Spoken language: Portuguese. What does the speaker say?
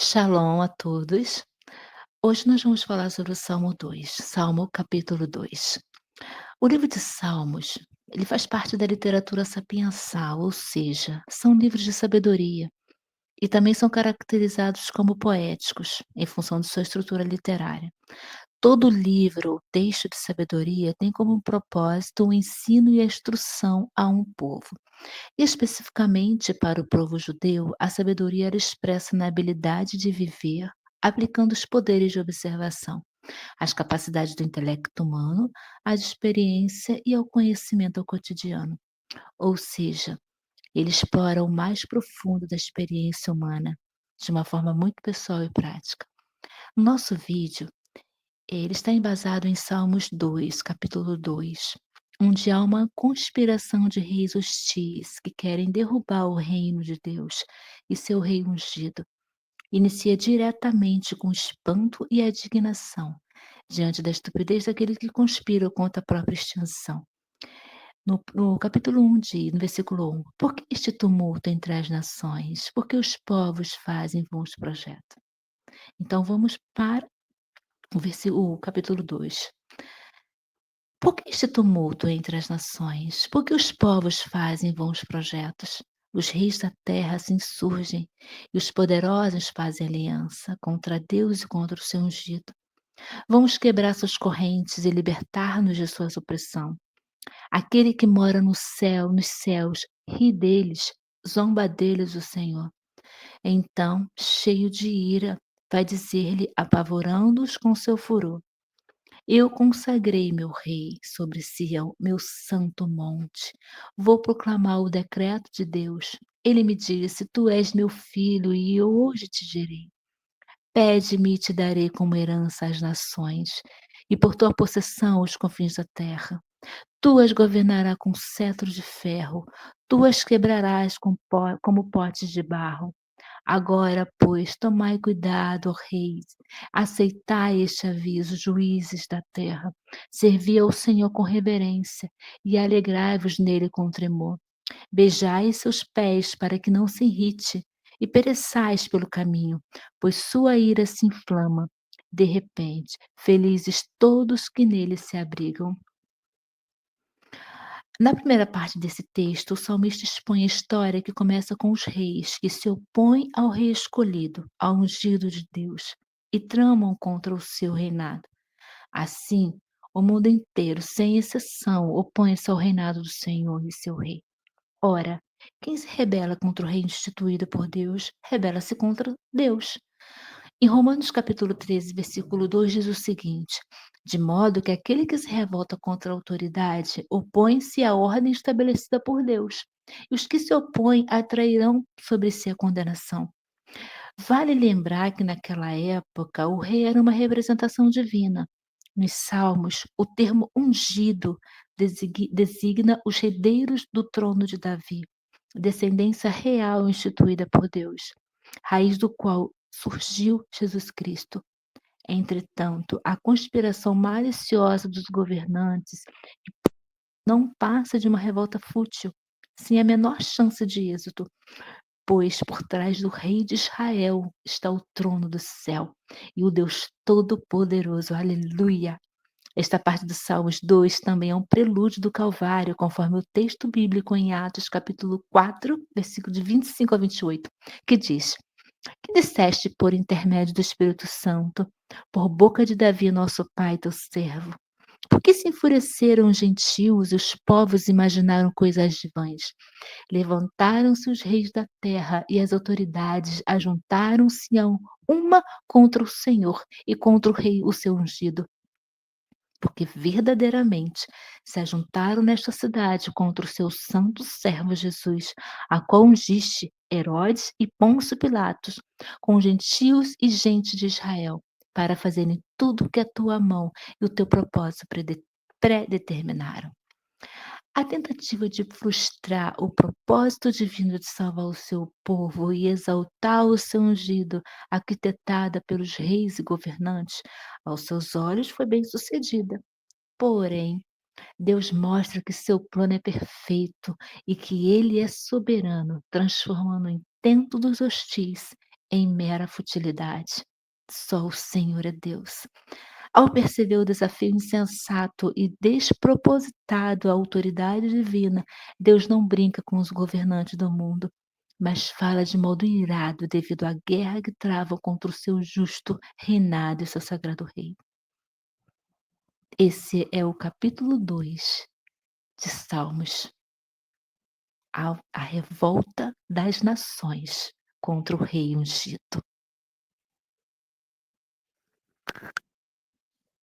Shalom a todos. Hoje nós vamos falar sobre o Salmo 2, Salmo capítulo 2. O livro de Salmos, ele faz parte da literatura sapiensal, ou seja, são livros de sabedoria e também são caracterizados como poéticos, em função de sua estrutura literária. Todo livro ou texto de sabedoria tem como propósito o ensino e a instrução a um povo. Especificamente para o povo judeu, a sabedoria era expressa na habilidade de viver, aplicando os poderes de observação, as capacidades do intelecto humano, à experiência e ao conhecimento ao cotidiano. Ou seja, ele explora o mais profundo da experiência humana, de uma forma muito pessoal e prática. O nosso vídeo ele está embasado em Salmos 2, capítulo 2, onde há uma conspiração de reis hostis que querem derrubar o reino de Deus e seu rei ungido. Inicia diretamente com espanto e indignação, diante da estupidez daqueles que conspiram contra a própria extinção. No capítulo 1 diz, no versículo 1, por que este tumulto entre as nações? Porque os povos fazem vãos projetos. Então vamos para o capítulo 2. Por que este tumulto entre as nações? Por que os povos fazem vãos projetos? Os reis da terra se insurgem e os poderosos fazem aliança contra Deus e contra o seu ungido. Vamos quebrar suas correntes e libertar-nos de sua opressão. Aquele que mora no céu, nos céus, ri deles, zomba deles o Senhor. Então, cheio de ira, vai dizer-lhe, apavorando-os com seu furor: eu consagrei meu rei sobre Sião, meu santo monte. Vou proclamar o decreto de Deus. Ele me disse: Tu és meu filho, e eu hoje te gerei. Pede-me e te darei como herança as nações, e por tua possessão os confins da terra. Tu as governarás com cetro de ferro, tu as quebrarás como potes de barro. Agora, pois, tomai cuidado, ó reis, aceitai este aviso, juízes da terra. Servi ao Senhor com reverência e alegrai-vos nele com tremor. Beijai seus pés para que não se irrite e pereçais pelo caminho, pois sua ira se inflama. De repente, felizes todos que nele se abrigam. Na primeira parte desse texto, o salmista expõe a história que começa com os reis que se opõem ao rei escolhido, ao ungido de Deus, e tramam contra o seu reinado. Assim, o mundo inteiro, sem exceção, opõe-se ao reinado do Senhor e seu rei. Ora, quem se rebela contra o rei instituído por Deus, rebela-se contra Deus. Em Romanos capítulo 13, versículo 2 diz o seguinte: de modo que aquele que se revolta contra a autoridade opõe-se à ordem estabelecida por Deus, e os que se opõem atrairão sobre si a condenação. Vale lembrar que naquela época o rei era uma representação divina. Nos Salmos, o termo ungido designa os herdeiros do trono de Davi, descendência real instituída por Deus, raiz do qual surgiu Jesus Cristo. Entretanto, a conspiração maliciosa dos governantes não passa de uma revolta fútil, sem a menor chance de êxito, pois por trás do rei de Israel está o trono do céu e o Deus Todo-Poderoso. Aleluia! Esta parte do Salmos 2 também é um prelúdio do Calvário, conforme o texto bíblico em Atos, capítulo 4, versículo de 25 a 28, que diz: que disseste por intermédio do Espírito Santo, por boca de Davi, nosso pai, teu servo. Por que se enfureceram os gentios e os povos imaginaram coisas vãs? Levantaram-se os reis da terra e as autoridades ajuntaram-se a uma contra o Senhor e contra o rei, o seu ungido. Porque verdadeiramente se ajuntaram nesta cidade contra o seu santo servo Jesus, a qual ungiste Herodes e Pôncio Pilatos, com gentios e gente de Israel, para fazerem tudo o que a tua mão e o teu propósito predeterminaram. A tentativa de frustrar o propósito divino de salvar o seu povo e exaltar o seu ungido, arquitetada pelos reis e governantes, aos seus olhos foi bem sucedida. Porém, Deus mostra que seu plano é perfeito e que ele é soberano, transformando o intento dos hostis em mera futilidade. Só o Senhor é Deus. Ao perceber o desafio insensato e despropositado à autoridade divina, Deus não brinca com os governantes do mundo, mas fala de modo irado devido à guerra que travam contra o seu justo reinado e seu sagrado reino. Esse é o capítulo 2 de Salmos, a revolta das nações contra o rei ungido.